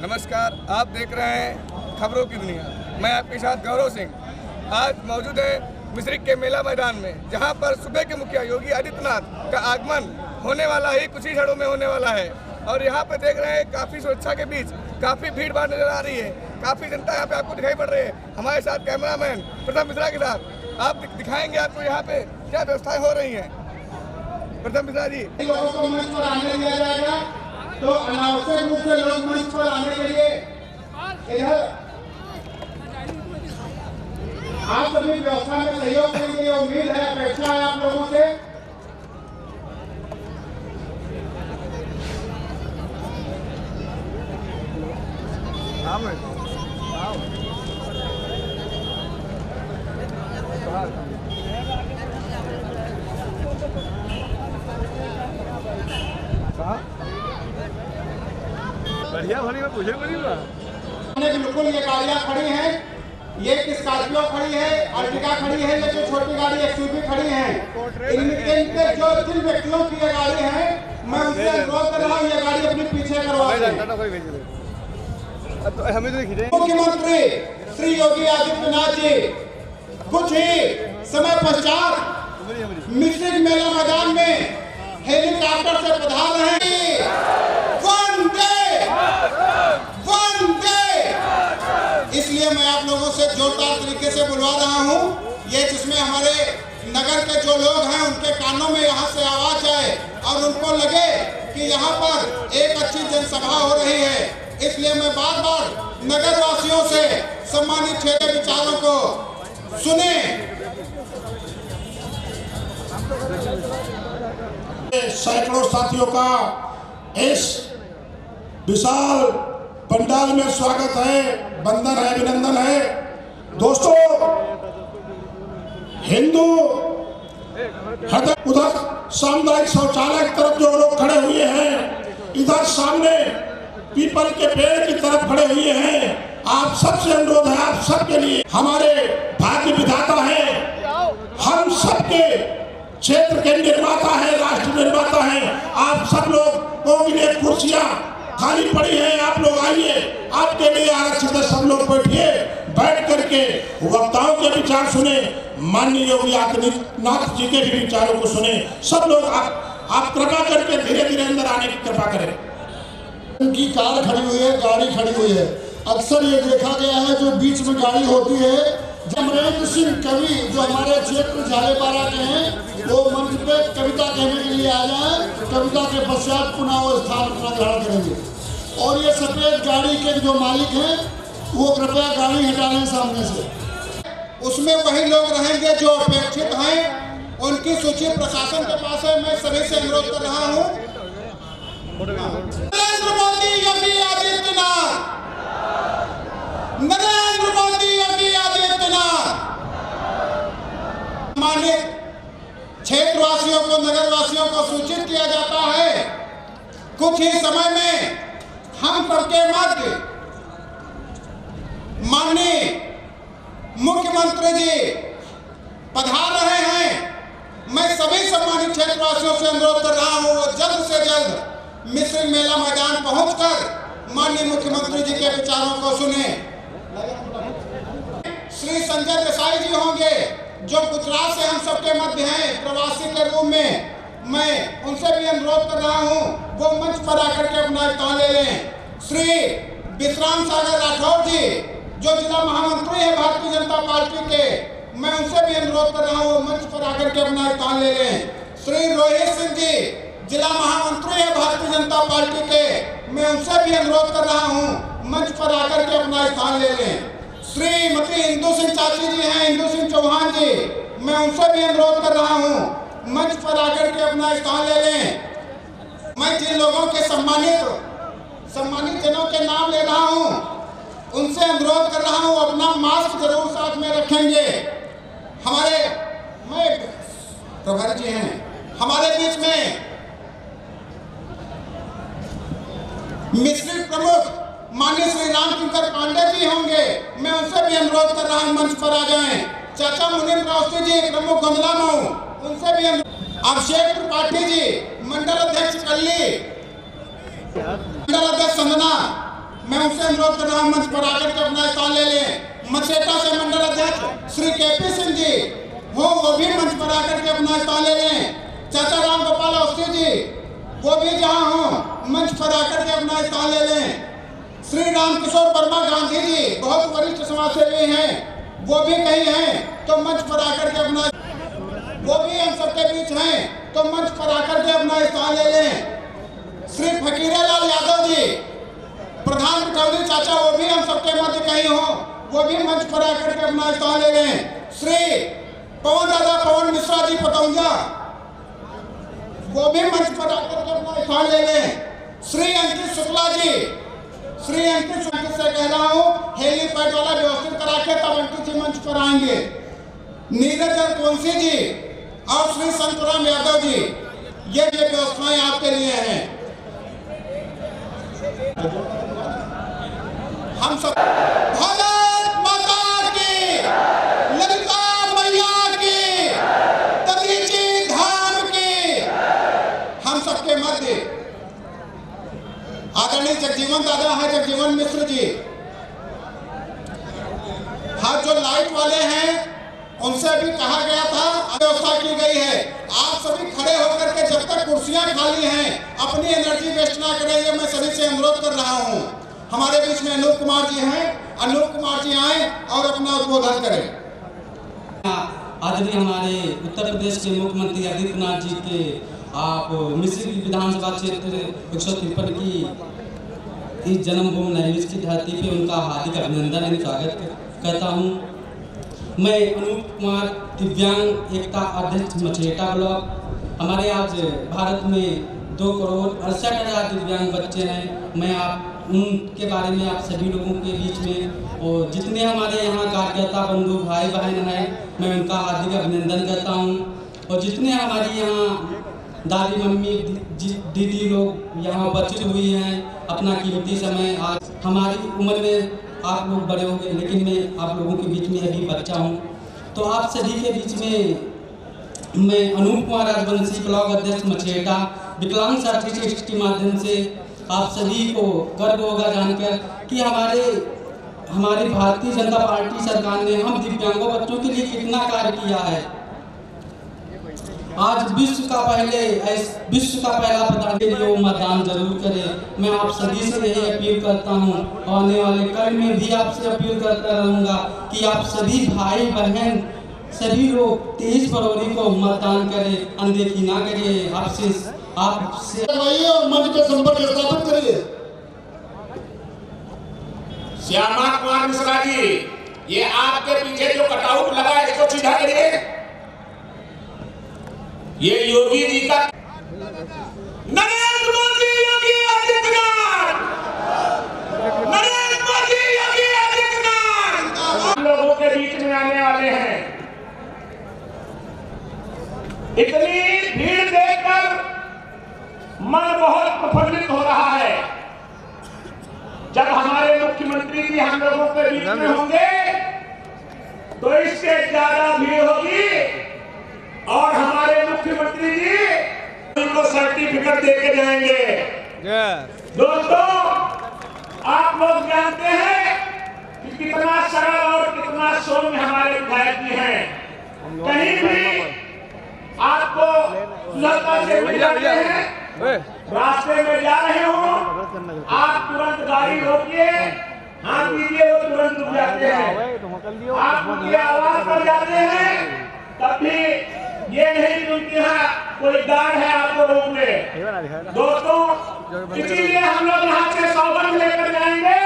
नमस्कार, आप देख रहे हैं खबरों की दुनिया। मैं आपके साथ गौरव सिंह। आज मौजूद है मिश्रिक के मेला मैदान में, जहां पर सूबे के मुखिया योगी आदित्यनाथ का आगमन होने वाला ही कुछ ही क्षणों में होने वाला है। और यहां पर देख रहे हैं काफ़ी सुरक्षा के बीच काफ़ी भीड़ भाड़ नजर आ रही है। काफ़ी जनता यहाँ पे आपको दिखाई पड़ रही है। हमारे साथ कैमरामैन प्रथम मिश्रा के साथ आप दिखाएंगे आपको यहाँ पे क्या व्यवस्थाएं हो रही है। प्रथम मिश्रा जी, लोगों को मंच पर आने दिया जाएगा, तो अनावश्यक रूप से लोग मंच पर आने के लिए इधर आप सभी व्यवस्था में सहयोग करेंगे, उम्मीद है, अपेक्षा है आप लोगों से। बढ़िया भली में पूछे बिल्कुल ये गाड़ियां खड़ी हैं, ये स्कॉर्पियो खड़ी है, अर्टिगा खड़ी है, ये जो छोटी गाड़ी एक्सयूवी खड़ी है। इनके जो जिन व्यक्तियों की ये गाड़ी है, मैं उनसे अनुरोध कर रहा हूँ ये गाड़ी अपने पीछे करवा दें। मुख्यमंत्री श्री योगी आदित्यनाथ जी कुछ ही समय पश्चात मिश्रिक मेला मैदान में हेलीकॉप्टर से पधार रहे हैं। इसलिए मैं आप लोगों से जोरदार तरीके से बुलवा रहा हूं, ये जिसमें हमारे नगर के जो लोग हैं उनके कानों में यहाँ से आवाज जाए और उनको लगे कि यहाँ पर एक अच्छी जनसभा हो रही है। इसलिए मैं बार बार नगर वासियों से सम्मानित क्षेत्र विचारों को सुने। सैकड़ों साथियों का इस विशाल पंडाल में स्वागत है, वंदन है, अभिनंदन है। दोस्तों, हिंदू उधर सामुदायिक शौचालय की तरफ जो लोग खड़े हुए हैं, इधर सामने पीपल के पेड़ की तरफ खड़े हुए हैं। आप सबसे अनुरोध है, आप सबके लिए हमारे भाग्य विधाता है, हम सबके क्षेत्र के निर्माता है, राष्ट्र निर्माता है। आप सब लोगों के लिए कुर्सियां खाली पड़ी है, आप लोग आइए, आपके लिए आरक्षित है। सब लोग बैठिए, बैठ करके वक्ताओं के विचार सुने, माननीय योगी आदित्यनाथ जी के भी विचारों को सुने। सब लोग आप कृपा करके धीरे धीरे अंदर आने की कृपा करें। उनकी कार खड़ी हुई है, गाड़ी खड़ी हुई है। अक्सर ये देखा गया है जो बीच में गाड़ी होती है, अमरेंद्र सिंह कवि जो हमारे क्षेत्र झालेपारा के हैं, वो मंच पे कविता कहने के लिए आ जाए। कविता के पश्चात पुनः वो स्थान अपना ग्रहण करेंगे। और ये सफेद गाड़ी के जो मालिक हैं वो कृपया गाड़ी हटा लें सामने से। उसमें वही लोग रहेंगे जो अपेक्षित हैं, उनकी सूची प्रशासन के पास है। मैं सभी से अनुरोध कर रहा हूँ, नरेंद्र मोदी योगी आदित्यनाथ, नरेंद्र मोदी योगी आदित्यनाथ। माननीय क्षेत्रवासियों को, नगरवासियों को सूचित किया जाता है, कुछ ही समय में हम सबके मध्य माननीय मुख्यमंत्री जी पधार रहे हैं। मैं सभी सम्मानित क्षेत्रवासियों से अनुरोध कर रहा हूं, वो जल्द से जल्द मिश्रिक मेला मैदान पहुंचकर माननीय मुख्यमंत्री जी के विचारों को सुने। श्री संजय देसाई जी होंगे जो गुजरात से हम सबके मध्य हैं प्रवासी के रूप में। मैं उनसे भी अनुरोध कर रहा हूं, वो मंच पर आकर के अपना स्थान ले लें। श्री विश्राम सागर राठौर जी जो जिला महामंत्री है भारतीय जनता पार्टी के, मैं उनसे भी अनुरोध कर रहा हूँ मंच पर आकर के अपना स्थान ले लें। श्री रोहित सिंह जी जिला महामंत्री है भारतीय जनता पार्टी के, मैं उनसे भी अनुरोध कर रहा हूँ मंच पर आकर के अपना स्थान ले लें। श्रीमती इंदु सिंह चाची जी हैं, इंदु सिंह चौहान जी, मैं उनसे भी अनुरोध कर रहा हूँ मंच पर आकर के अपना स्थान ले लें। मैं जिन लोगों के सम्मानित जनों के नाम ले रहा हूँ, उनसे अनुरोध कर रहा हूँ अपना मास्क जरूर साथ में रखेंगे। हमारे प्रभारी जी हैं हमारे बीच में, मिश्रिक प्रमुख माननीय श्री रामकिंकर पांडे जी होंगे, मैं उनसे भी अनुरोध कर रहा हूँ मंच पर आ जाएं। चाचा मुनीम राउस्ती जी प्रमुख गंदला मऊ, उनसे भी अभिषेक त्रिपाठी जी मंडल अध्यक्ष कल्ली, मंडल अध्यक्ष संजना, मैं उनसे अनुरोध कर रहा हूँ मंच पर आकर के अपना स्थान ले लें। मछेटा से मंडल अध्यक्ष श्री केपी सिंह जी हो, वो भी मंच पर आकर के अपना स्थान ले लें। चाचा राम गोपाल अवस्थी जी वो भी जहाँ हो मंच पर आकर के अपना स्थान ले लें। श्री राम किशोर वर्मा गांधी जी बहुत वरिष्ठ समाजसेवी हैं, वो भी कहीं हैं तो मंच पर आकर के अपना, वो भी हम सबके बीच हैं तो मंच पर आकर के अपना स्थान ले लें। श्री फकीरेलाल यादव जी प्रधान पिटौली चाचा वो भी हम सबके मध्य कहीं हो, वो भी मंच पर आकर के अपना स्थान ले लें। श्री पवन दादा पवन मिश्रा जी पतौंजा वो भी मंच पर आकर के अपना स्थान ले लें। श्री अंकित शुक्ला जी, श्री अंकित से कह रहा हूँ हेलीपैड वाला व्यवस्थित करा के तब अंकित जी मंच पर आएंगे। नीरज अलकोंसी जी और श्री संतराम यादव जी ये व्यवस्थाएं आपके लिए हैं। हम सब भारत माता की, ललिता मैया की, दधीची धाम की, हम सबके मध्य आदरणीय जगजीवन दादा है, जगजीवन मिश्र जी। हाँ, जो लाइट वाले हैं उनसे भी कहा गया था, व्यवस्था की गई है। आप सभी खड़े होकर के जब तक कुर्सियां खाली हैं अपनी एनर्जी वेस्ट ना करें, ये मैं सभी से अनुरोध कर रहा हूं। हमारे बीच में अनूप कुमार जी हैं, अनूप कुमार जी आए और अपना उद्बोधन करें। आदरणीय हमारे उत्तर प्रदेश के मुख्यमंत्री आदित्यनाथ जी के आप मिश्री विधानसभा क्षेत्र 153 की इस जन्मभूमि नैमिष की धरती पे उनका हार्दिक अभिनंदन एवं स्वागत करता हूँ। मैं अनूप कुमार दिव्यांग एकता अध्यक्ष मछेटा ब्लॉक। हमारे आज भारत में 2,68,00,000 दिव्यांग बच्चे हैं। मैं आप उनके बारे में आप सभी लोगों के बीच में और जितने हमारे यहाँ कार्यकर्ता बंधु भाई बहन हैं मैं उनका हार्दिक अभिनंदन करता हूँ। और जितने हमारी यहाँ दादी मम्मी दीदी लोग यहाँ उपस्थित हुई हैं अपना कीमती समय, आज हमारी उम्र में आप लोग बड़े हो गए लेकिन मैं आप लोगों के बीच में अभी बच्चा हूँ। तो आप सभी के बीच में मैं अनूप कुमार राजवंशी ब्लॉक अध्यक्ष मछेटा विकलांग सर्टिफिकेट के माध्यम से आप सभी को गर्व होगा जानकर कि हमारी भारतीय जनता पार्टी सरकार ने हम दिव्यांगों बच्चों के लिए कितना कार्य किया है। आज विश्व का पहला प्रधान के लिए वो मतदान जरूर करें। मैं आप सभी से यही अपील करता हूँ, आने वाले कल में भी आपसे अपील करता रहूँगा कि आप सभी भाई बहन सभी लोग 23 फरवरी को मतदान करें, अनदेखी ना करिए। आपसे और मंच पे संपर्क स्थापित करिए। श्यामा कुमार मिश्रा जी, ये आपके पीछे जो कटआउट लगा है इसको सीधा करिए। ये योगी जी का नरेंद्र मोदी योगी आदित्यनाथ, नरेंद्र मोदी योगी आदित्यनाथ हम लोगों के बीच में आने वाले हैं। इतनी भीड़ देखकर मन बहुत प्रफुल्लित हो रहा है। जब हमारे मुख्यमंत्री जी हम लोगों के बीच में होंगे तो इससे ज्यादा भीड़ होगी और हमारे मुख्यमंत्री जी उनको सर्टिफिकेट देके जाएंगे। दोस्तों, आप लोग जानते हैं कि कितना सरल और कितना सौम्य हमारे विधायक जी हैं। कहीं भी आपको सुलभता से मिल जाते हैं, रास्ते में जा रहे हो आप तुरंत गाड़ी रोकिए, हाथ दीजिए, वो तुरंत रुक जाते हैं। आप उनकी आवाज पर जाते हैं तब भी ये नहीं कि उनके यहाँ कोई गार्ड है आपको रोक ले। दोस्तों, इसीलिए हम लोग यहाँ से सौगंध लेकर जाएंगे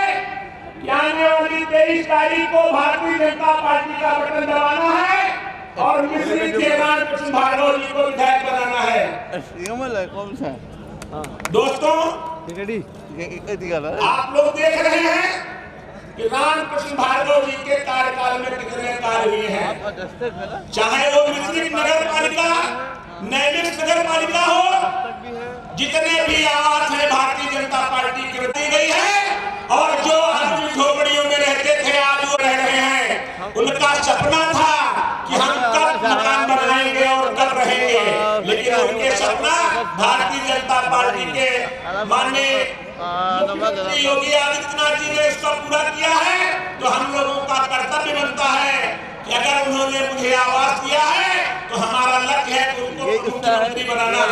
कि आने वाली 23 तारीख को भारतीय जनता पार्टी का बटन दबाना है और मिश्री से रामकृष्ण भार्गव जी को विधायक बनाना है। कौन सा? दोस्तों, आप लोग देख रहे हैं कि रामकृष्ण भार्गव जी के कार्यकाल में कितने कार्य हुए हैं, चाहे वो मिश्रित नगर पालिका, नैमिष नगर पालिका हो, जितने भी आवास है भारतीय जनता पार्टी की दी गई है। और जो आदमी झोपड़ियों में रहते थे आज वो रह रहे हैं। उनका सपना था कि हम कब मकान बनाएंगे और कब रहेंगे, लेकिन उनके सपना भारतीय जनता पार्टी के माननीय मुख्यमंत्री योगी आदित्यनाथ जी ने इसका पूरा किया है, तो हम लोगों का कर्तव्य बनता है कि अगर उन्होंने मुझे आवास दिया है तो हमारा लक्ष्य है कि उनको मुख्यमंत्री बनाना।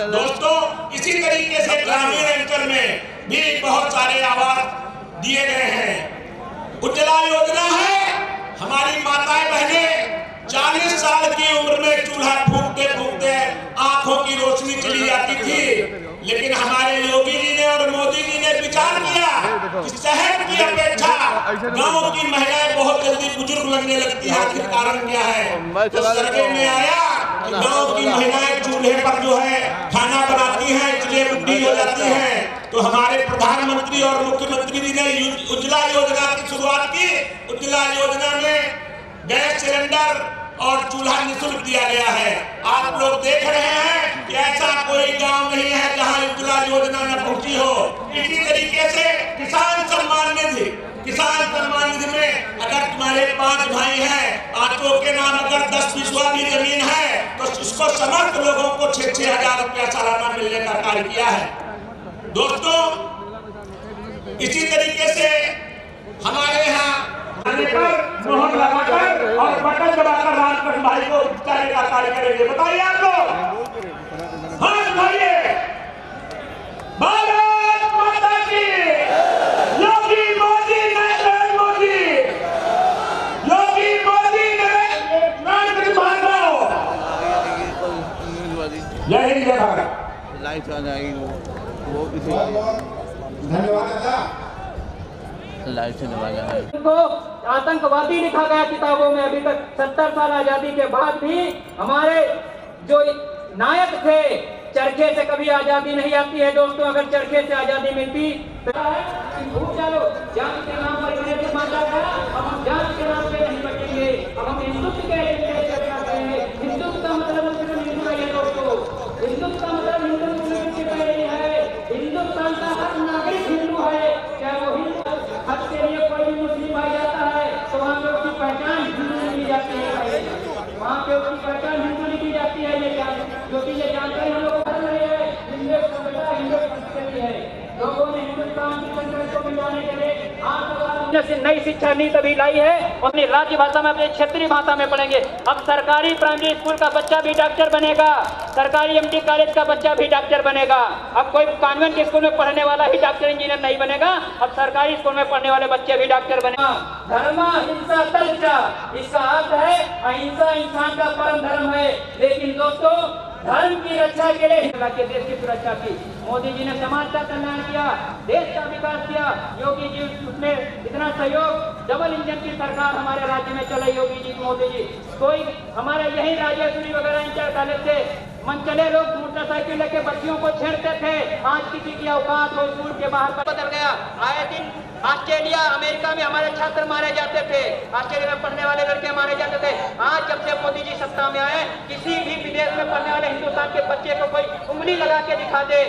दोस्तों, इसी तरीके से ग्रामीण अंचल में भी बहुत सारे आवास दिए गए हैं। उज्ज्वला योजना है, हमारी माताएं बहनें 40 साल की उम्र में चूल्हा फूंकते फूंकते आंखों की रोशनी चली जाती थी, लेकिन हमारे योगी जी ने और मोदी जी ने विचार किया कि शहर की अपेक्षा गांव की महिलाएं बहुत जल्दी बुजुर्ग लगने लगती है। आखिर कारण क्या है? तो सर्वे में आया कि गांव की महिलाएं चूल्हे पर जो है खाना बनाती हैं, इसलिए बुढ़ी हो जाती हैं। तो हमारे प्रधानमंत्री और मुख्यमंत्री जी ने उज्ज्वला योजना की शुरुआत की। उज्ज्वला योजना में गैस सिलेंडर और चूल्हा निःशुल्क दिया गया है। आप लोग देख रहे हैं कि ऐसा कोई गांव नहीं है जहां उज्ज्वला योजना न पहुंची हो। इसी तरीके से किसान सम्मान निधि में अगर तुम्हारे 5 भाई हैं, 5 के नाम अगर 10-20 वाली जमीन है तो उसको समस्त लोगों को 6-6 हजार रुपया सालाना मिलने का कार्य किया है। दोस्तों, इसी तरीके से हमारे यहाँ मोहर लगाकर और बटन दबाकर राजपथ भाई को जिताने का कार्य करेंगे। बताइए आप लोग, हाँ बताइए। भारत माता की, योगी मोदी नरेंद्र मोदी, योगी मोदी नरेंद्र भार्गव। जय हिंद, जय भारत। लाइट आ जाएगी वो भी धन्यवाद दादा। लाइट से दबाया है। को आतंकवादी लिखा गया किताबों में। अभी तक 70 साल आजादी के बाद भी हमारे जो नायक थे, चरखे से कभी आजादी नहीं आती है दोस्तों। अगर चरखे से आजादी मिलती तो चलो जाति के नाम पर माता का, अब हम जाति के नाम पे नहीं बचेंगे। अब हम हिंदुत्व के चर्चा करेंगे। हिंदुत्व का मतलब हिंदू है दोस्तों। हिंदुत्व का मतलब हिंदू है। हिंदुस्तान का हर नागरिक हिंदू है, चाहे वो हिंदू हज के लिए कोई भी मुस्लिम भाई जाता है तो वहाँ पे उसकी पहचान हिंदू लिखी जाती है। वहाँ पे उसकी पहचान हिंदू लिखी जाती है। ये जो कि ये जानकारी हम लोग कर रहे हैं। हिंदू संस्कृति है। लोगों ने हिंदुस्तान की संस्कृति को मिलाने के लिए नई शिक्षा नीति अभी लाई है। अपनी राज्य भाषा में, अपनी क्षेत्रीय भाषा में पढ़ेंगे। अब सरकारी प्राइमरी स्कूल का बच्चा भी डॉक्टर बनेगा, सरकारी एमडी कॉलेज का बच्चा भी डॉक्टर बनेगा। अब कोई कॉन्वेंट स्कूल में पढ़ने वाला ही डॉक्टर इंजीनियर नहीं बनेगा, अब सरकारी स्कूल में पढ़ने वाले बच्चे भी डॉक्टर बनेगा। धर्म हिंसा तर्चा, इसका अर्थ है अहिंसा इंसान का परम धर्म है। लेकिन दोस्तों, धर्म की रक्षा के लिए के देश की सुरक्षा की मोदी जी ने समाज का कल्याण किया, देश का विकास किया। योगी जी उसमें इतना सहयोग, डबल इंजन की सरकार हमारे राज्य में चले। योगी जी, मोदी जी, कोई हमारे यही राजेश्वरी वगैरह इंटर कॉलेज से मनचले लोग मोटरसाइकिल लेके बच्चियों को छेड़ते थे। आज किसी की औकात हो स्कूल के बाहर बदल गया। आए दिन ऑस्ट्रेलिया, अमेरिका में हमारे छात्र मारे जाते थे, ऑस्ट्रेलिया में पढ़ने वाले लड़के मारे जाते थे। आज जब से मोदी जी सत्ता में आए, किसी भी विदेश में पढ़ने वाले हिंदुस्तान के बच्चे को कोई उंगली लगा के दिखा दे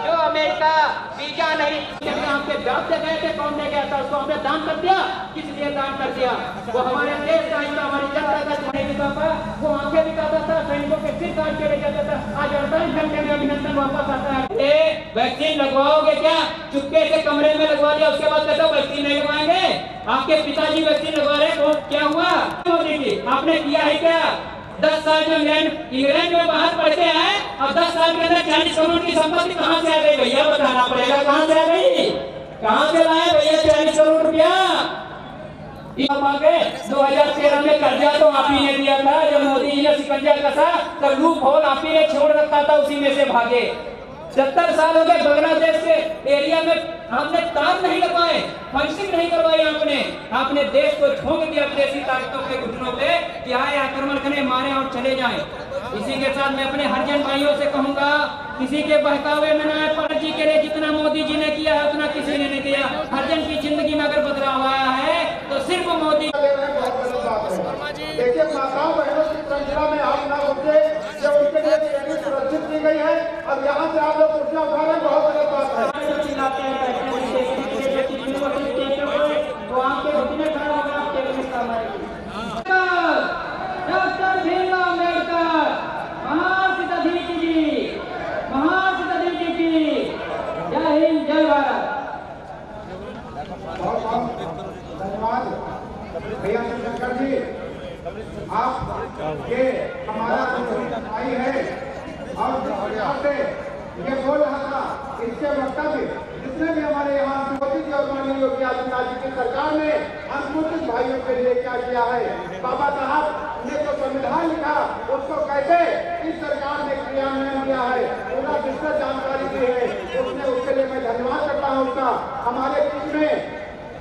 जो अमेरिका वीजा नहीं। हमसे जॉब से गए थे, कौन दे गया था? उसको हमने दान कर दिया। किस लिए दान कर दिया? वो हमारे देश का हिस्सा, हमारी जनता का पापा वो आंखें दिखाता था, सैनिकों के सिर काट के ले जाता था। आज 48 घंटे में अभिनंदन वापस आता है। वैक्सीन लगवाओगे क्या? चुपके से कमरे में लगवा लिया, उसके बाद कहते हो वैक्सीन नहीं लगवाएंगे। आपके पिताजी वैक्सीन लगवा रहे, तो क्या हुआ? मोदी जी, आपने किया है क्या? 10 साल में इंग्लैंड में बाहर पढ़ते हैं, अब 10 साल के अंदर 40 करोड़ की संपत्ति कहाँ से आ गई भैया? बताना पड़ेगा, कहाँ से आ गई? कहाँ से लाए भैया 40 करोड़ रुपया? 2013 में कर्जा तो आप ही ने दिया था। जब मोदी जी ने शिकंजा कसा तो लूप होल आप ही ने छोड़ रखा था, उसी में से भागे। 70 साल हो गए बांग्लादेश के एरिया में आपने तार नहीं लगवाए, फेंसिंग नहीं करवाई। आपने देश को झोंक दिया विदेशी ताकतों के घुटनों पे कि आए आक्रमण करें, मारे और चले जाएं। इसी के साथ मैं अपने हरिजन भाइयों से कहूंगा, किसी के बहकावे में ना पंडित जी के लिए जितना मोदी जी ने किया है उतना किसी ने नहीं किया। हरिजन की जिंदगी में अगर बदलाव आया है तो सिर्फ मोदी। देखिए, माताओं बहनों की श्रृंखला में आप ना उठे, जब उनके लिए ट्रेनिंग सुरक्षित की गई है। अब यहाँ से आप लोग कुर्सियां उठा रहे हैं, बहुत गलत बात है। तो आपके घुटने खड़ा होकर आपके लिए काम आएगी। डॉक्टर भीमराव अम्बेडकर, महान हितैषी जी, महान बहुत बहुत धन्यवाद भैया शंकर जी। आप ये हमारा भाई है और से ये बोल रहा था, इसके वक्तव्य जितने भी हमारे यहाँ अनुसूचित और माननीय योगी आदित्यनाथ जी की सरकार ने अनुसूचित भाइयों के लिए क्या किया है, बाबा साहब ने जो संविधान लिखा उसको कैसे इस सरकार ने क्रियान्वयन किया है, पूरा विस्तृत जानकारी दी है, उसके लिए मैं धन्यवाद करता हूँ उसका। हमारे बीच में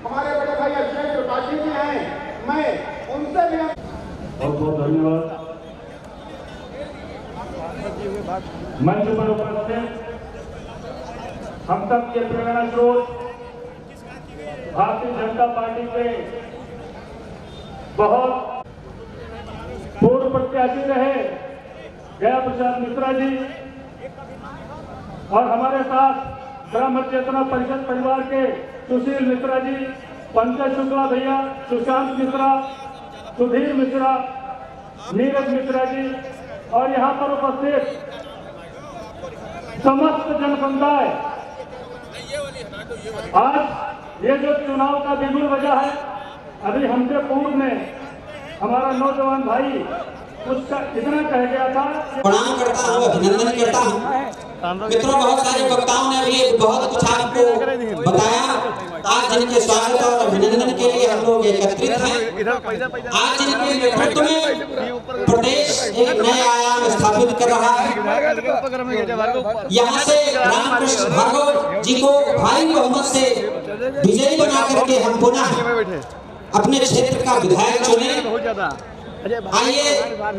हमारे बड़े भाई अक्षय त्रिपाठी जी हैं, मैं उनसे भी बहुत बहुत धन्यवाद। मंच पर उपस्थित हम सब के प्रेरणा स्रोत भारतीय जनता पार्टी के बहुत पूर्व प्रत्याशी रहे गया प्रसाद मिश्रा जी और हमारे साथ ग्राम चेतना परिषद परिवार के सुशील मिश्रा जी, पंकज शुक्ला भैया, सुशांत मिश्रा, सुधीर मिश्रा, नीरज मिश्रा जी और यहाँ पर उपस्थित समस्त जन समुदाय। आज ये जो चुनाव का बिगुल बजा है, अभी हमसे पूर्व में हमारा नौजवान भाई उसका इतना कह गया था। प्रणाम करता हूँ, अभिनंदन करता हूँ। मित्रों, बहुत सारे वक्ताओं ने भी बहुत कुछ आपको बताया। आज जिनके स्वागत और अभिनंदन के लिए हम लोग एकत्रित हैं, आज जिनके नेतृत्व में प्रदेश एक नए आयाम स्थापित कर रहा है, यहाँ से रामकृष्ण भार्गव जी को भारी बहुमत से विजयी बना करके हम पुनः अपने क्षेत्र का विधायक चुने। आइए,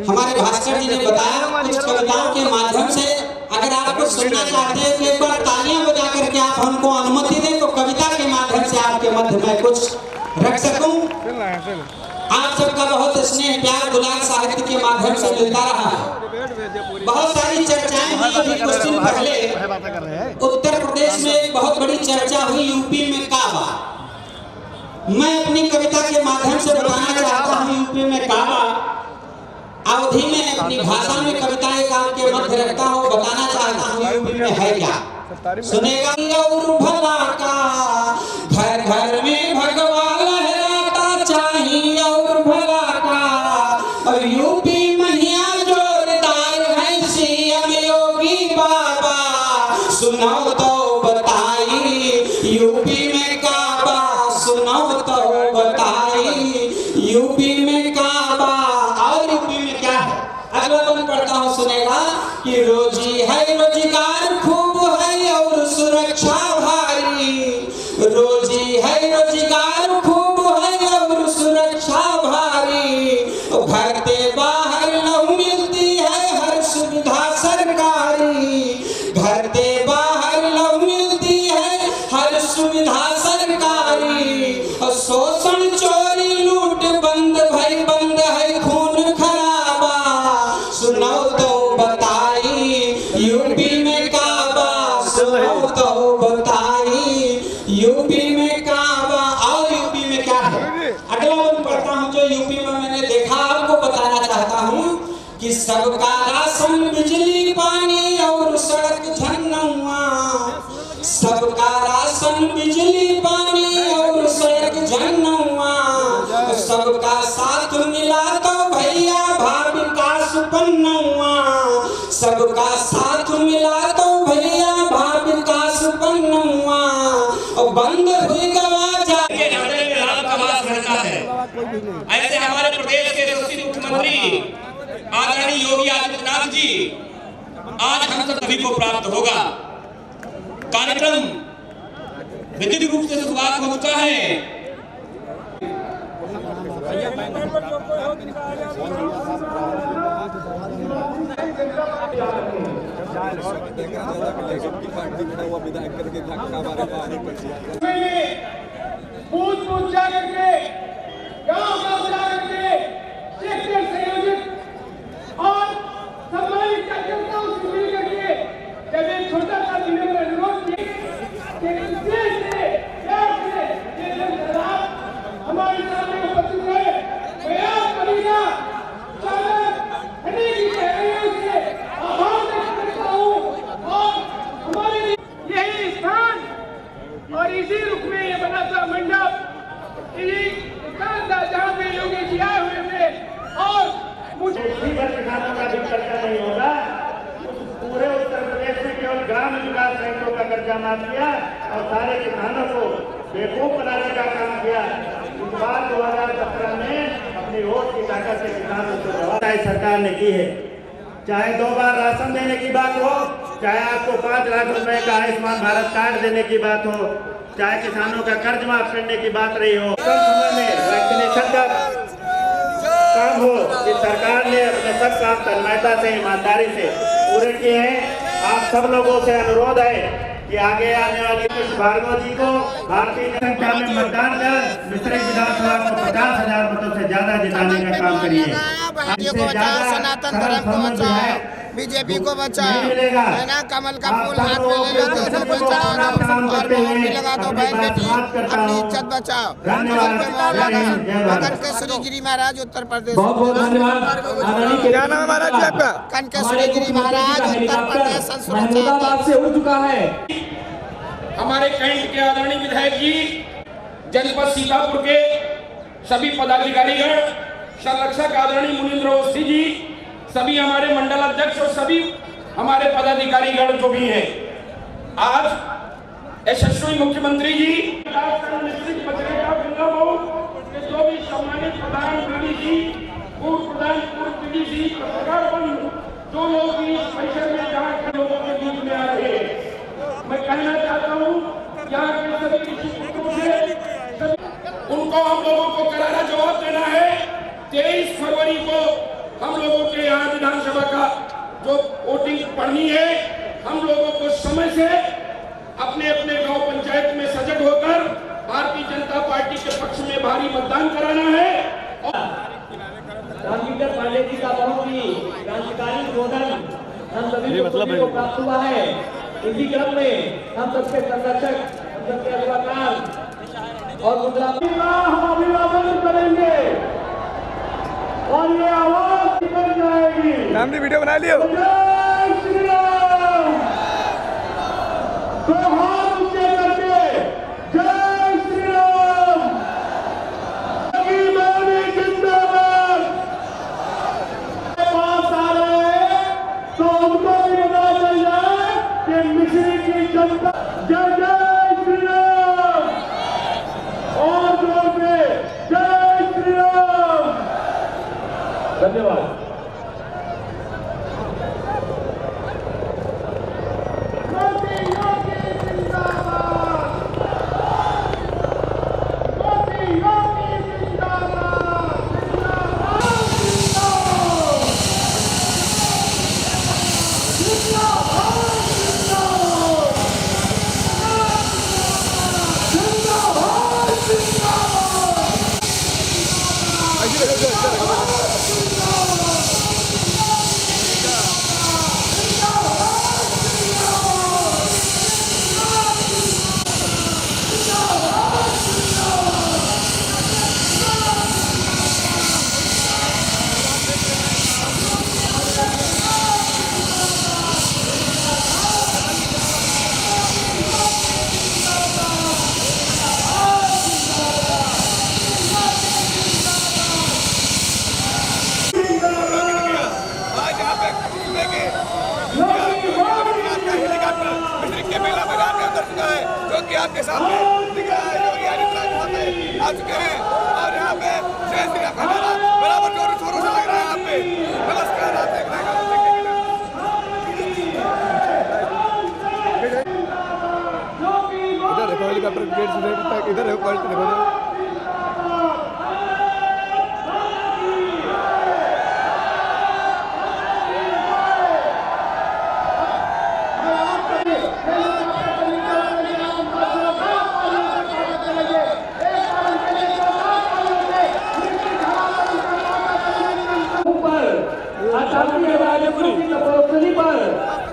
हमारे भास्कर जी ने बताया कुछ कविताओं के माध्यम से। अगर आप कुछ सुनना चाहते हैं तो एक बार तालियां बजा करके आप हमको अनुमति दें तो कविता के माध्यम से आपके मध्य में कुछ रख सकूं। आप सबका बहुत स्नेह प्यार दुलार साहित्य के माध्यम से मिलता रहा है। बहुत सारी चर्चाएं हुई। अभी कुछ दिन पहले उत्तर प्रदेश में एक बहुत बड़ी चर्चा हुई, यूपी में काबा। मैं अपनी कविता के माध्यम से बताना चाहता हूँ, यूपी में काबा अवधि में अपनी भाषा में कविताएं गाँव के मध्य रखता हूँ, बताना चाहता हूँ यूपी में है क्या। सुनेगा और भला का घर घर में भगवा लहराता चाहिए और भला का, और यूपी महिया जोरदार है सीएम योगी बाबा, सुनाओ तो बताइए यूपी में काबा, सुनाओ तो बताइए यूपी में काबा। और यूपी में क्या है, अगला बंद पढ़ता हूँ, सुनेगा कि रोजी है रोजगार खूब है और सुरक्षा भारी, रोजी है रोजगार खूब है और सुरक्षा भारी, घर के बाहर नहीं मिलती है हर सुविधा सरकारी, घर के बाहर नहीं मिलती है हर सुविधा सरकारी, शोषण चोरी लूट बंद भाई बंद है खून खराबा, सुनाओ तो बताई यूपी में काबा, सुनाओ तो बताई यूपी में काबा। और यूपी में क्या है, अगला मैं पढ़ता हूँ जो यूपी में मैंने देखा, आपको बताना चाहता हूँ कि सबका राशन बिजली पानी और सड़क झन्नुआ, सबका राशन बिजली पानी और सड़क झन्नुआ, सबका साथ मिला तो भैया भाभी का सुपन्नुआ, सबका साथ मिला तो भैया भाभी का सुपन्नुआ, और बंद हुई गवा जाके रहता है। ऐसे हमारे प्रदेश के यशस्वी मुख्यमंत्री आदरणीय योगी आदित्यनाथ जी आज हम सब सभी को प्राप्त होगा। कार्यक्रम विधिक रूप से शुरुआत हो चुका है। पूछ पूछ जा करके गाँव जा करके सेक्टर संयोजित और सम्मानित कार्यकर्ताओं से मिल करके जब एक छोटा सा विनम्र अनुरोध हमारे सामने उपस्थित है, बयान करेगा और हमारे यही स्थान और इसी रुख में ये बना था काम किया और सारे किसानों को बेवकूफ बनाने का काम किया। इस बार 2017 में अपनी वोट की ताकत से किसानों को जवाब सरकार ने की है। चाहे 2 बार राशन देने की बात हो, चाहे आपको 5 लाख रुपए का आयुष्मान भारत कार्ड देने की बात हो, चाहे किसानों का कर्ज माफ करने की बात रही हो, कम समय में वैक्सीनेशन का काम हो, कि सरकार ने अपने सब काम तन्मयता से ईमानदारी से पूरे किए हैं। आप सब लोगों से अनुरोध है कि आगे आने वाली भार्गव जी को भारतीय जनता में मतदान कर मिश्रिक विधानसभा को 50,000 मतों से ज्यादा जिताने का काम करिए। सनातन धर्म को बचाओ, बीजेपी को बचाओ, है ना। कमल का फूल हाथ में ले लो तो उसे फूल चढ़ाओ और मोहर भी लगा दो। बहन बेटी अपनी इज्जत बचाओ। कनकेश्वरी गिरी महाराज उत्तर प्रदेश। बहुत बहुत धन्यवाद। क्या नाम है महाराज जी आपका? कनकेश्वरी गिरी महाराज उत्तर प्रदेश महमूदाबाद से उठ चुका है। हमारे कैंट के आदरणीय विधायक जी, जनपद सीतापुर के सभी पदाधिकारीगण, संरक्षक आदरणीय मुनीन्द्र अवस्थी जी, सभी हमारे मंडल अध्यक्ष और सभी हमारे पदाधिकारीगण जो भी हैं, आज यशस्वी मुख्यमंत्री जी जो भी सम्मानित प्रधान बीडी जी, पूर्व प्रधान, पूर्व पीडी जी, पत्रकार बंधु, जो लोग इस परिसर में जहाँ के लोगों के बीच में आ रहे हैं, मैं कहना चाहता हूँ यहाँ के सभी शिक्षकों से उनको हम लोगों को करारा जवाब देना है। 23 फरवरी को हम लोगों के यहाँ विधानसभा का जो वोटिंग पढ़नी है, हम लोगों को समय से अपने अपने गांव पंचायत में सजग होकर भारतीय जनता पार्टी के पक्ष में भारी मतदान कराना है। रामचंद्र पांडे जी का बहुत ही क्रांतिकारी उद्बोधन हम सभी को प्राप्त हुआ है। इसी क्रम में हम सबके संरक्षक, हम सबके अधिकार और हम अभिवादन करेंगे और ये आवाज निकल जाएगी। नाम भी वीडियो बना लियो। जय श्री राम। तो हाथ ऊंचे करके जय श्री राम। जिंदाबाद। पास आ रहे हैं तो उनको भी पता चल जाए कि मिश्री की जनता जय जय श्री राम और जोर से जय श्री राम। धन्यवाद। आपके सामने दिख रहा है, योगी आदित्यनाथ यहाँ पे आ चुके हैं और यहाँ पे जय श्री राम का नारा बराबर जोरों शोरों से लग रहा है। यहाँ पे नमस्कार, आप देख रहे हैं इधर देखो हेलीकॉप्टर गेट से इधर देखो क्वालिटी देखो।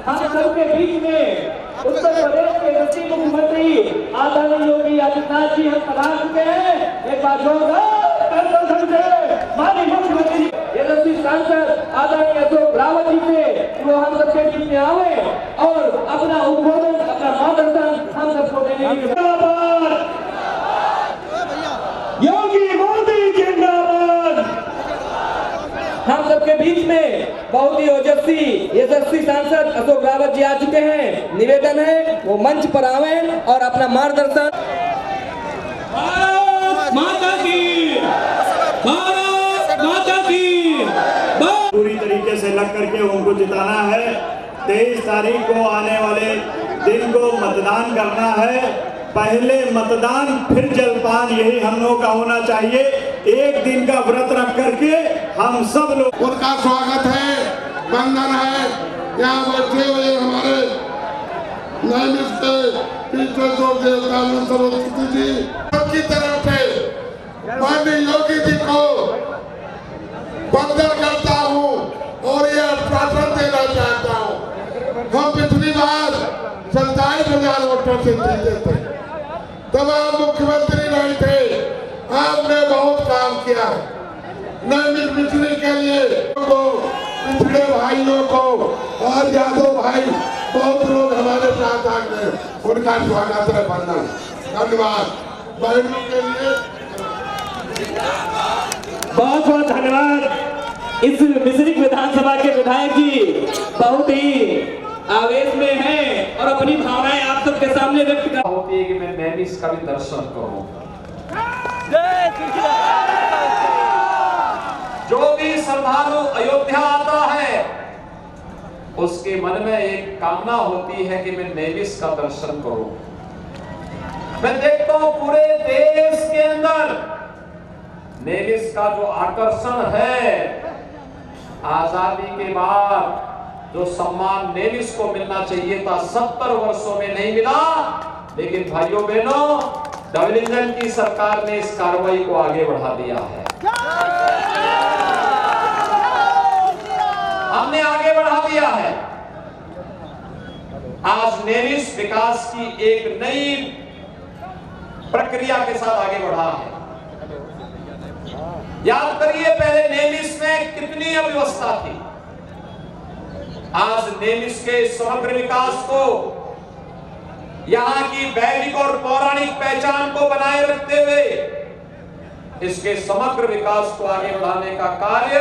हम सबके बीच में उत्तर प्रदेश के डिप्टी मुख्यमंत्री आदरणीय योगी आदित्यनाथ जी हम पधार चुके हैं। एक बार जोरदार माननीय मुख्यमंत्री यशस्वी सांसद आदरणीय अशोक रावत जी से वो हम सबके बीच में आवे और अपना उद्बोधन, अपना मार्गदर्शन हम सबको देने की। योगी मोदी जिंदाबाद। हम आप सबके बीच में बहुत ही ओजस्वी यशस्वी सांसद अशोक रावत जी आ चुके हैं। निवेदन है वो मंच पर आवे और अपना मार्गदर्शन। माता की, माता की पूरी तरीके से लग करके उनको जिताना है। 23 तारीख को आने वाले दिन को मतदान करना है। पहले मतदान फिर जलपान, यही हम लोगों का होना चाहिए। एक दिन का व्रत रख करके हम सब लोग उनका स्वागत है, वंदन है। यहाँ बैठे हुए हमारे नैमिष के पीछे जो देवता सरस्वती जी की तरफ से माननीय योगी जी को वंदन करता हूँ और ये आश्वासन देना चाहता हूँ। हम पिछली बार 27,000 वोटों से जीते थे, तब आप मुख्यमंत्री नहीं थे। आपने बहुत काम किया नैमिष बिजली के लिए, पिछड़े भाइयों को और यादव भाई बहुत लोग हमारे साथ आ गए, उनका स्वागत है, वंदन, धन्यवाद। बहनों के लिए बहुत बहुत धन्यवाद। इस मिश्रिक विधानसभा के विधायक जी बहुत ही आवेश में हैं और अपनी भावनाएं आप सबके सामने व्यक्त कर होती है कि मैं नैमिष का भी दर्शन करूं। जो भी श्रद्धालु अयोध्या आता है उसके मन में एक कामना होती है कि मैं नैमिष का दर्शन करूं। मैं देखता हूं पूरे देश के अंदर नैमिष का जो आकर्षण है, आजादी के बाद जो सम्मान नैमिष को मिलना चाहिए था 70 वर्षों में नहीं मिला। लेकिन भाइयों बहनों, डबल इंजन की सरकार ने इस कार्रवाई को आगे बढ़ा दिया है। हमने आगे बढ़ा दिया है। आज नैमिष विकास की एक नई प्रक्रिया के साथ आगे बढ़ा है। याद करिए पहले नैमिष में कितनी अव्यवस्था थी। आज नैमिष के समग्र विकास को, यहां की वैदिक और पौराणिक पहचान को बनाए रखते हुए इसके समग्र विकास को आगे बढ़ाने का कार्य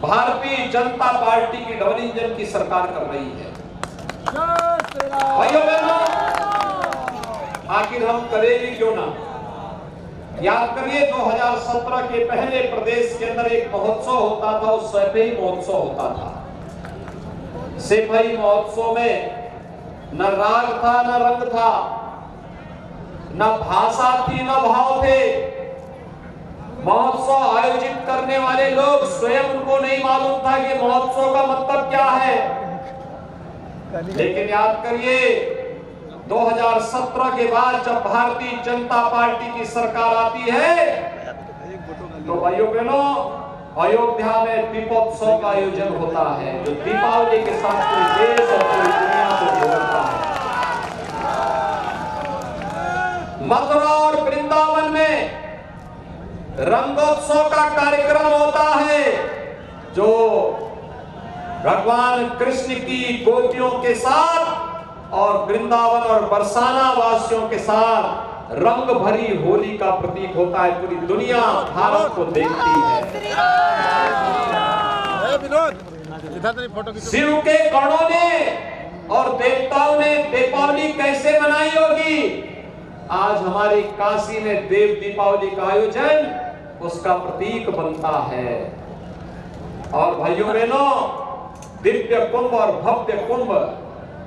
भारतीय जनता पार्टी की डबल इंजन की सरकार कर रही है। भाइयों बहनों, आखिर हम करेंगे क्यों ना। याद करिए 2017 के पहले प्रदेश के अंदर एक महोत्सव होता था, उस सैफई महोत्सव होता था। सैफई महोत्सव में न राग था, न रंग था, न भाषा थी, न भाव थे। महोत्सव आयोजित करने वाले लोग स्वयं उनको नहीं मालूम था कि महोत्सव का मतलब क्या है। लेकिन याद करिए 2017 के बाद जब भारतीय जनता पार्टी की सरकार आती है तो भाइयों बहनों, अयोध्या में दीपोत्सव का आयोजन होता है, जो दीपावली के साथ पूरे देश और पूरी दुनिया को जोड़ता है। मथुरा और वृंदावन में रंगोत्सव का कार्यक्रम होता है, जो भगवान कृष्ण की गोपियों के साथ और वृंदावन और बरसाना वासियों के साथ रंग भरी होली का प्रतीक होता है। पूरी दुनिया भारत को देखती है। शिव के गणों ने और देवताओं ने दीपावली कैसे मनाई होगी। आज हमारी काशी में देव दीपावली का आयोजन उसका प्रतीक बनता है। और भाइयों बहनों, दिव्य कुंभ और भव्य कुंभ,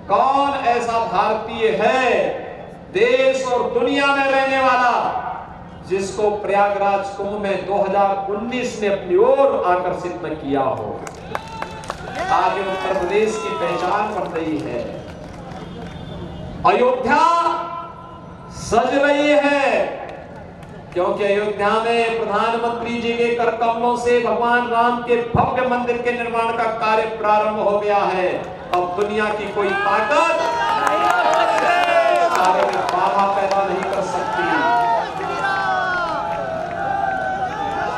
कौन ऐसा भारतीय है देश और दुनिया में रहने वाला जिसको प्रयागराज कुंभ में 2019 में अपनी ओर आकर्षित न किया हो। आज उत्तर प्रदेश की पहचान बन रही है। अयोध्या सज रही है क्योंकि अयोध्या में प्रधानमंत्री जी के कर कमलों से भगवान राम के भव्य मंदिर के निर्माण का कार्य प्रारंभ हो गया है। अब दुनिया की कोई ताकत कार्य में बाधा पैदा नहीं कर सकती।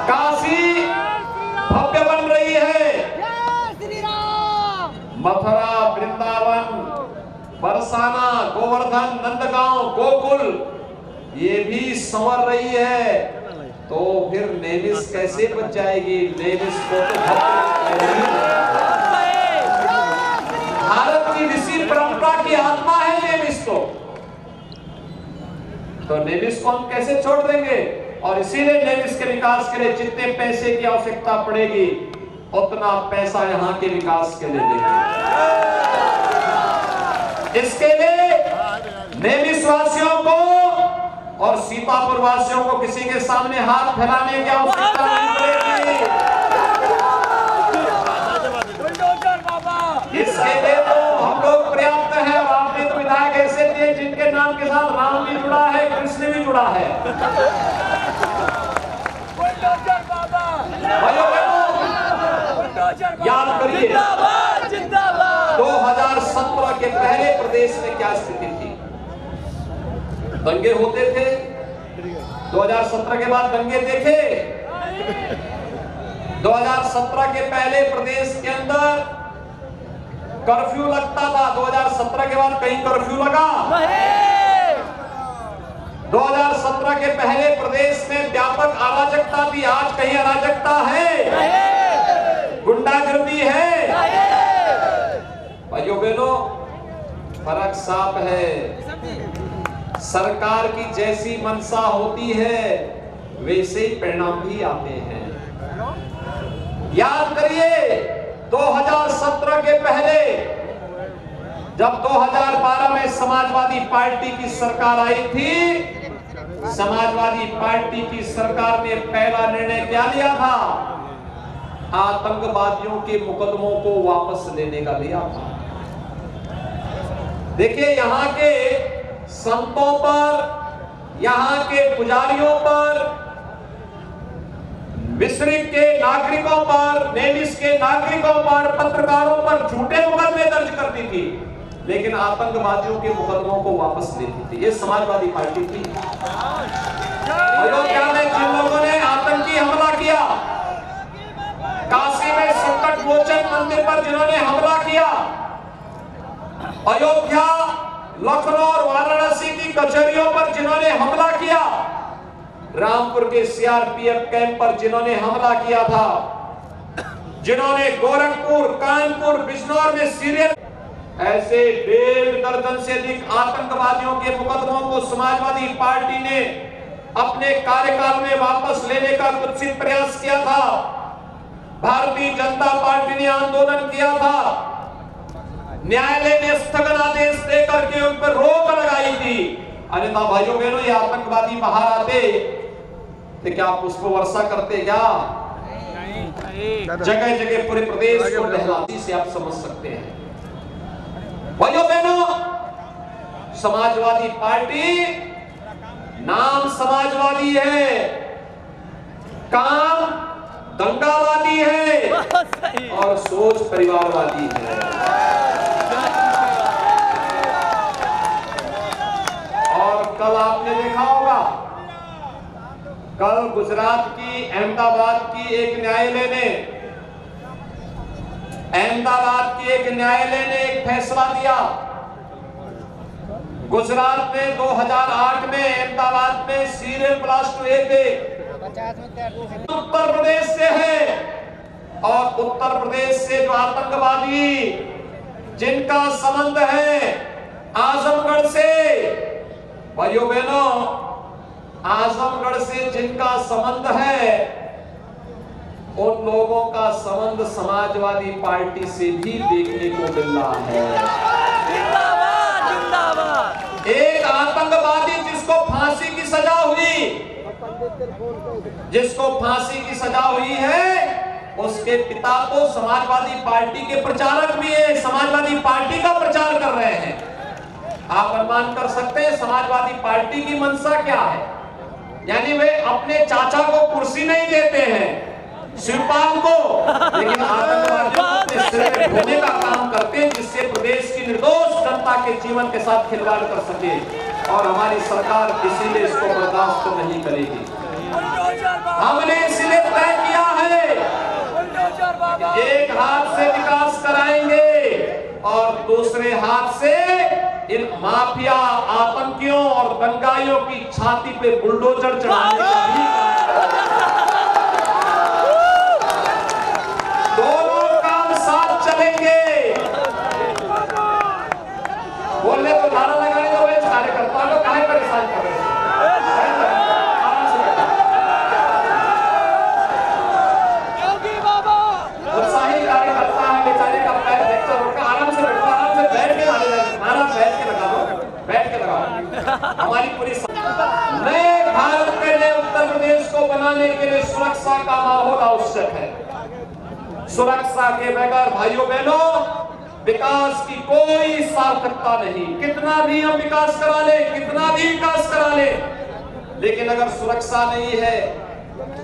काशी भव्य बन रही है। मथुरा, वृंदावन, बरसाना, गोवर्धन, नंदगांव, गोकुल, ये भी संवर रही है। तो फिर नेमिस कैसे बच जाएगी? नेमिस को तो भारत की ऋषि परंपरा की आत्मा है नेमिस तो नेमिस को हम कैसे छोड़ देंगे? और इसीलिए नेमिस के विकास के लिए जितने पैसे की आवश्यकता पड़ेगी उतना पैसा यहाँ के विकास के लिए देंगे। इसके लिए नेमिस वासियों को और सीतापुर वासियों को किसी के सामने हाथ फैलाने की आवश्यकता नहीं पड़ेगी। इसके लिए तो हम लोग पर्याप्त हैं। और आपने तो विधायक ऐसे दिए जिनके नाम के साथ राम भी जुड़ा है, कृष्ण भी जुड़ा है। याद करिए 2017 के पहले प्रदेश में क्या स्थिति थी? दंगे होते थे। 2017 के बाद दंगे देखे। 2017 के पहले प्रदेश के अंदर कर्फ्यू लगता था। 2017 के बाद कहीं कर्फ्यू लगा? 2017 के पहले प्रदेश में व्यापक अराजकता थी। आज कहीं अराजकता है? गुंडागर्दी है? भाइयों बहनों, फर्क साफ है। सरकार की जैसी मंशा होती है वैसे ही परिणाम भी आते हैं। याद करिए 2017 के पहले जब 2012 में समाजवादी पार्टी की सरकार आई थी, समाजवादी पार्टी की सरकार ने पहला निर्णय क्या लिया था? आतंकवादियों के मुकदमों को वापस लेने का लिया था। देखिए यहाँ के संतों पर, यहाँ के पुजारियों पर, मिस्रिक के नागरिकों पर, नेमिस के नागरिकों पर, पत्रकारों पर झूठे मुकदमे दर्ज करती थी, लेकिन आतंकवादियों के मुकदमों को वापस लेती थी। ये समाजवादी पार्टी थी। अयोध्या में जिन लोगों ने आतंकी हमला किया, काशी में संकट मोचन मंदिर पर जिन्होंने हमला किया, अयोध्या, लखनऊ और वाराणसी की कचहरियों पर जिन्होंने हमला किया, रामपुर के सीआरपीएफ कैंप पर जिन्होंने हमला किया था, जिन्होंने गोरखपुर, कानपुर, बिजनौर में सीरियल, ऐसे 1.5 दर्जन से अधिक आतंकवादियों के मुकदमों को समाजवादी पार्टी ने अपने कार्यकाल में वापस लेने का कुत्सित प्रयास किया था। भारतीय जनता पार्टी ने आंदोलन किया था। न्यायालय ने स्थगन आदेश देकर के उन पर रोक लगाई थी। अन्यथा भाइयों बहनों, ये आतंकवादी बाहर आते तो क्या पुष्प वर्षा करते? क्या जगह जगह पूरे प्रदेश को लहराती से आप समझ सकते हैं। भाइयों बहनों, समाजवादी पार्टी नाम समाजवादी है, काम दंगावादी है और सोच परिवारवादी है। और कल आपने देखा होगा, कल गुजरात की अहमदाबाद की एक न्यायालय ने एक फैसला दिया। गुजरात में 2008 में अहमदाबाद में सीरियल ब्लास्ट हुए थे। उत्तर प्रदेश से है और उत्तर प्रदेश से जो आतंकवादी जिनका संबंध है आजमगढ़ से, भाइयों बहनों, आजमगढ़ से जिनका संबंध है, उन लोगों का संबंध समाजवादी पार्टी से भी देखने को मिल रहा है। एक आतंकवादी जिसको फांसी की सजा हुई है, उसके पिता तो समाजवादी पार्टी के प्रचारक भी है, समाजवादी पार्टी का प्रचार कर रहे हैं। आप अनुमान कर सकते हैं समाजवादी पार्टी की मंशा क्या है। यानी वे अपने चाचा को कुर्सी नहीं देते हैं, शिवपाल को, लेकिन आतंकवादियों को अपने सिर पे ढोने का काम करते हैं, जिससे प्रदेश की निर्दोष जनता के जीवन के साथ खिलवाड़ कर सके। और हमारी सरकार इसीलिए इसको बर्दाश्त नहीं करेगी। हमने इसलिए तय किया है, एक हाथ से विकास कराएंगे और दूसरे हाथ से इन माफिया, आतंकियों और दंगाइयों की छाती पे बुलडोजर चढ़ाने का भी दोनों काम साथ चलेंगे। बोलने को नारा लगाने दो, वे कार्यकर्ता को काहे परेशान कर रहे हैं? उत्साही कार्यकर्ता है, बेचारे का पैर फ्रैक्चर होकर आराम से बैठो, आराम से बैठ के नारा बैठ के लगा दो, बैठ के लगाओ। हमारी पूरी नए भारत के नए उत्तर प्रदेश को बनाने के लिए सुरक्षा का माहौल आवश्यक है। सुरक्षा के बगैर भाइयों बहनों विकास की कोई सार्थकता नहीं। कितना भी हम विकास करा ले, कितना भी विकास करा ले, लेकिन अगर सुरक्षा नहीं है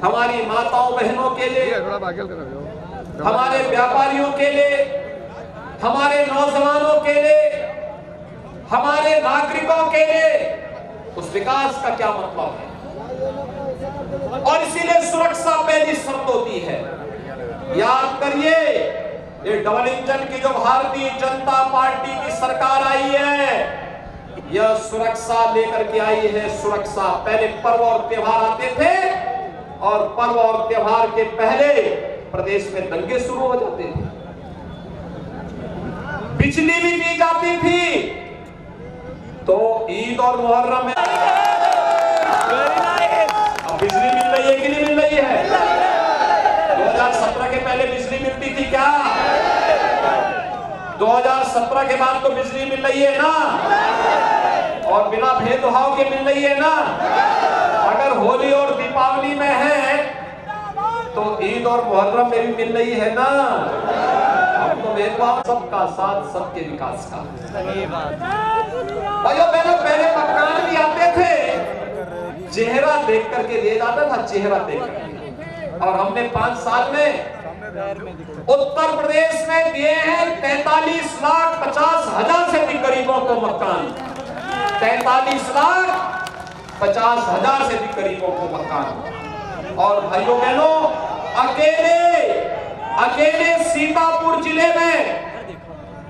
हमारी माताओं बहनों के लिए, हमारे व्यापारियों के लिए, हमारे नौजवानों के लिए, हमारे नागरिकों के लिए, उस विकास का क्या मतलब है? और इसीलिए सुरक्षा पहली शर्त होती है। याद करिए, ये डबल इंजन की जो भारतीय जनता पार्टी की सरकार आई है, यह सुरक्षा लेकर के आई है। सुरक्षा, पहले पर्व और त्योहार आते थे और पर्व और त्योहार के पहले प्रदेश में दंगे शुरू हो जाते थे, बिजली भी दी जाती थी। तो ईद और मुहर्रम में अब बिजली मिल रही है कि नहीं मिल रही है? 2017 के पहले बिजली मिलती थी क्या? 2017 के बाद तो बिजली मिल रही है ना, और बिना भेदभाव के मिल रही है ना। अगर होली और दीपावली में है तो ईद और मुहर्रम में भी मिल रही है ना। हम तो भेदभाव सबका साथ, सबके विकास का। भाइयों बहनों, पहले मकान भी आते थे, चेहरा देख करके दिया जाता था, चेहरा देख करके। और हमने 5 साल में उत्तर प्रदेश में दिए हैं 43,50,000 से अधिक गरीबों को मकान। 43,50,000 से अधिक गरीबों को मकान। और भाइयों बहनों, अकेले सीतापुर जिले में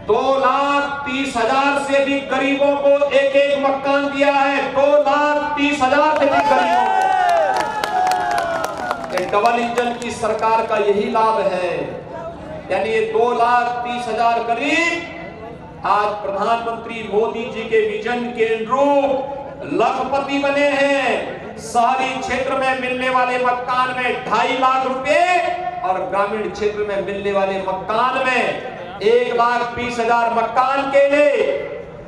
2,30,000 से अधिक गरीबों को एक मकान दिया है। 2,30,000 से अधिक गरीबों को। डबल इंजन की सरकार का यही लाभ है। यानी ये 2,30,000 गरीब आज प्रधानमंत्री मोदी जी के विजन के अनुरूप लखपति बने हैं। शहरी क्षेत्र में मिलने वाले मकान में 2.5 लाख रुपए और ग्रामीण क्षेत्र में मिलने वाले मकान में 1,20,000 मकान के लिए,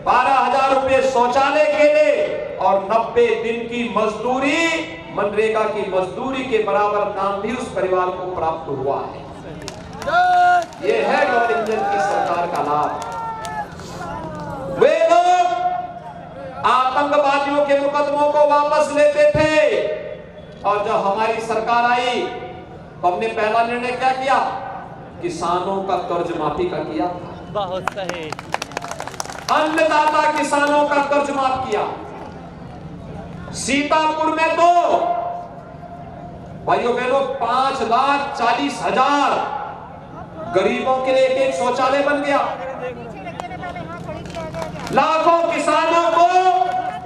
12,000 रुपए शौचालय के लिए और 90 दिन की मजदूरी, मनरेगा की मजदूरी के बराबर नाम भी उस परिवार को प्राप्त हुआ है। ये है डबल इंजन की सरकार का लाभ। वे लोग आतंकवादियों के मुकदमों को वापस लेते थे, और जब हमारी सरकार आई तो हमने पहला निर्णय क्या किया? किसानों का कर्ज माफी का किया था। बहुत सही। अन्नदाता किसानों का कर्ज माफ किया। सीतापुर में तो भाइयों बहनों 5,40,000 गरीबों के लिए एक शौचालय बन गया। लाखों किसानों को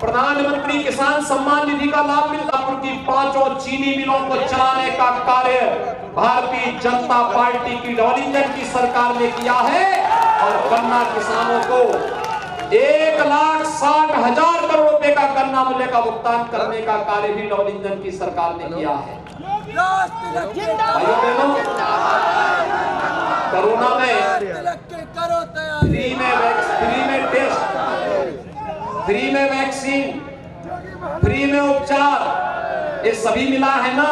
प्रधानमंत्री किसान सम्मान निधि का लाभ मिलता। उनकी 5 चीनी मिलों को चलाने का कार्य भारतीय जनता पार्टी की डबल इंजन की सरकार ने किया है। और गन्ना किसानों को 1,60,000 करोड़ रुपए का गन्ना मूल्य का भुगतान करने का कार्य भी डबल इंजन की सरकार ने किया है। भाइयों बहनों, कोरोना में फ्री में टेस्ट, फ्री में वैक्सीन, फ्री में उपचार, ये सभी मिला है ना।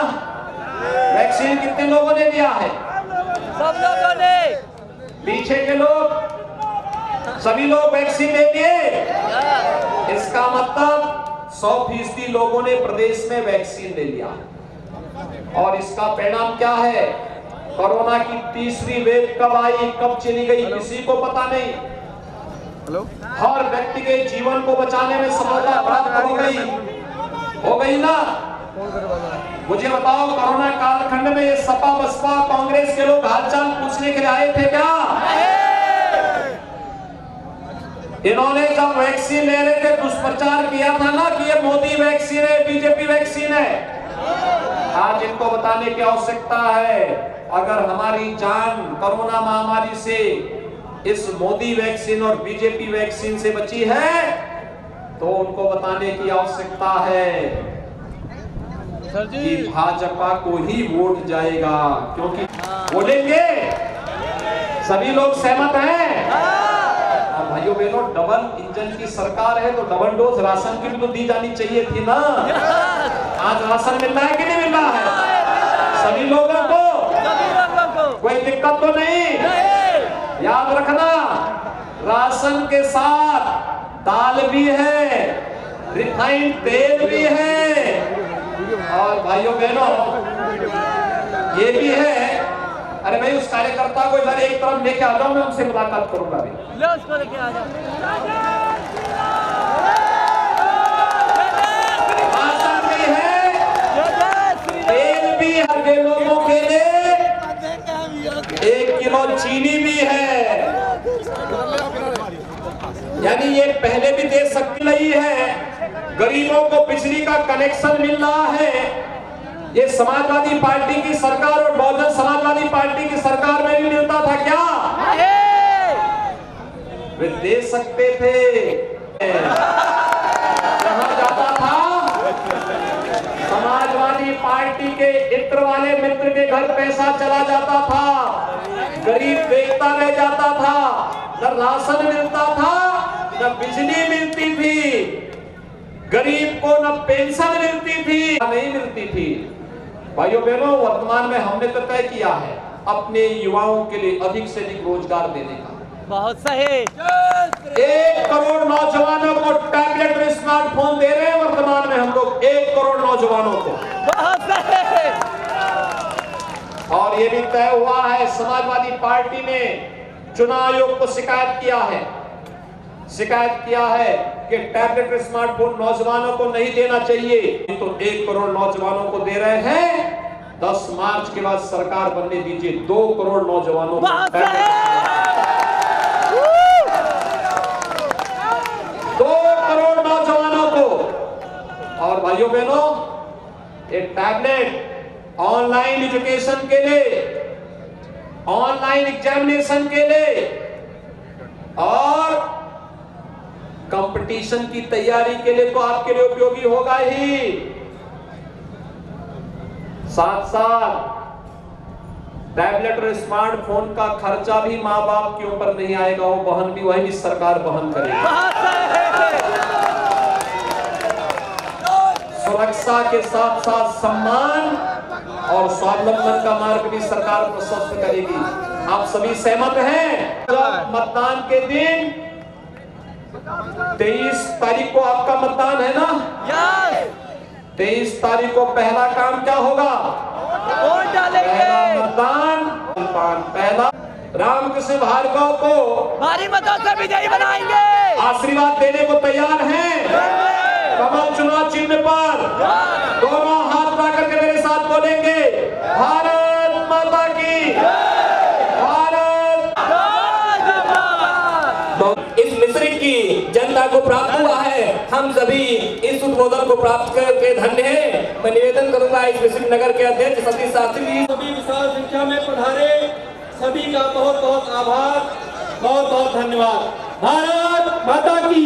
वैक्सीन कितने लोगों ने दिया है? सब लोगों ने। पीछे के लोग, सभी लोग वैक्सीन ले लिए। इसका मतलब 100% लोगों ने प्रदेश में वैक्सीन ले लिया। और इसका परिणाम क्या है? कोरोना की तीसरी वेव कब आई, कब चली गई, किसी को पता नहीं। हर व्यक्ति के जीवन को बचाने में सफलता प्राप्त हो गई ना। मुझे बताओ, कोरोना कालखंड में ये सपा बसपा कांग्रेस के लोग हालचाल पूछने के लिए आए थे क्या? इन्होंने जब वैक्सीन ले रहे थे दुष्प्रचार किया था ना कि ये मोदी वैक्सीन है, बीजेपी वैक्सीन है। आज बताने की आवश्यकता है, अगर हमारी जान कोरोना महामारी से इस मोदी वैक्सीन और बीजेपी वैक्सीन से बची है तो उनको बताने की आवश्यकता है कि भाजपा को ही वोट जाएगा, क्योंकि बोलेंगे सभी लोग सहमत हैं। और भाइयों बहनों, डबल इंजन की सरकार है तो डबल डोज राशन की भी तो दी जानी चाहिए थी ना। आज राशन मिल रहा है कि नहीं मिल रहा है सभी लोगों को? कोई दिक्कत तो नहीं। याद रखना, राशन के साथ दाल भी है, रिफाइंड तेल भी है, और भाइयों बहनों ये भी है। अरे भाई, उस कार्यकर्ता को इधर एक तरफ लेके आ जाओ, मैं उनसे मुलाकात करूंगा भी। उसको लेके आ जाओ। राशन भी है, तेल भी है के लोगों के लिए, 1 किलो चीनी भी है। यानी ये पहले भी दे सकती नहीं है। गरीबों को बिजली का कनेक्शन मिल रहा है। ये समाजवादी पार्टी की सरकार और बहुजन समाजवादी पार्टी की सरकार में भी मिलता था क्या? वे दे सकते थे। कहां जाता था? समाजवादी पार्टी के इत्र वाले मित्र के घर पैसा चला जाता था, गरीब देखता रह जाता था, न राशन मिलता था, न बिजली मिलती थी, गरीब को न पेंशन मिलती थी, नहीं मिलती थी। भाइयों बहनों, वर्तमान में हमने तो तय किया है अपने युवाओं के लिए अधिक से अधिक रोजगार देने का। बहुत सही। 1 करोड़ नौजवानों को टैबलेट में स्मार्टफोन दे रहे हैं वर्तमान में हम लोग, 1 करोड़ नौजवानों को। बहुत सही। और ये भी तय हुआ है, समाजवादी पार्टी ने चुनाव आयोग को शिकायत किया है कि टैबलेट और स्मार्टफोन नौजवानों को नहीं देना चाहिए, तो 1 करोड़ नौजवानों को दे रहे हैं। 10 मार्च के बाद सरकार बनने दीजिए, 2 करोड़ नौजवानों को 2 करोड़ नौजवानों को। और भाइयों बहनों, ये टैबलेट ऑनलाइन एजुकेशन के लिए, ऑनलाइन एग्जामिनेशन के लिए और कंपटीशन की तैयारी के लिए तो आपके लिए उपयोगी होगा ही। साथ साथ टैबलेट और स्मार्टफोन का खर्चा भी माँ बाप के ऊपर नहीं आएगा, वो वहन भी वही सरकार वहन करेगी। सुरक्षा के साथ साथ सम्मान और स्वावलंबन का मार्ग भी सरकार प्रशस्त करेगी। आप सभी सहमत हैं? मतदान के दिन 23 तारीख को आपका मतदान है ना? 23 तारीख को पहला काम क्या होगा? वोट डालेंगे। पहला मतदान, पहला रामकृष्ण भार्गव को भारी मतों से विजयी बनाएंगे। आशीर्वाद देने को तैयार हैं? कमल चुनाव चिन्ह पर दोनों हाथ उठा करके मेरे साथ बोलेंगे, भारत माता की, भारत। इस मिश्रित की जनता को प्राप्त हुआ है, हम सभी इस उद्बोधन को प्राप्त करके धन्य हैं। मैं निवेदन करूंगा इस मिश्रित नगर के अध्यक्ष सतीश शास्त्री जी। सभी विशाल संख्या में पधारे सभी का बहुत बहुत आभार, बहुत बहुत धन्यवाद। भारत माता की।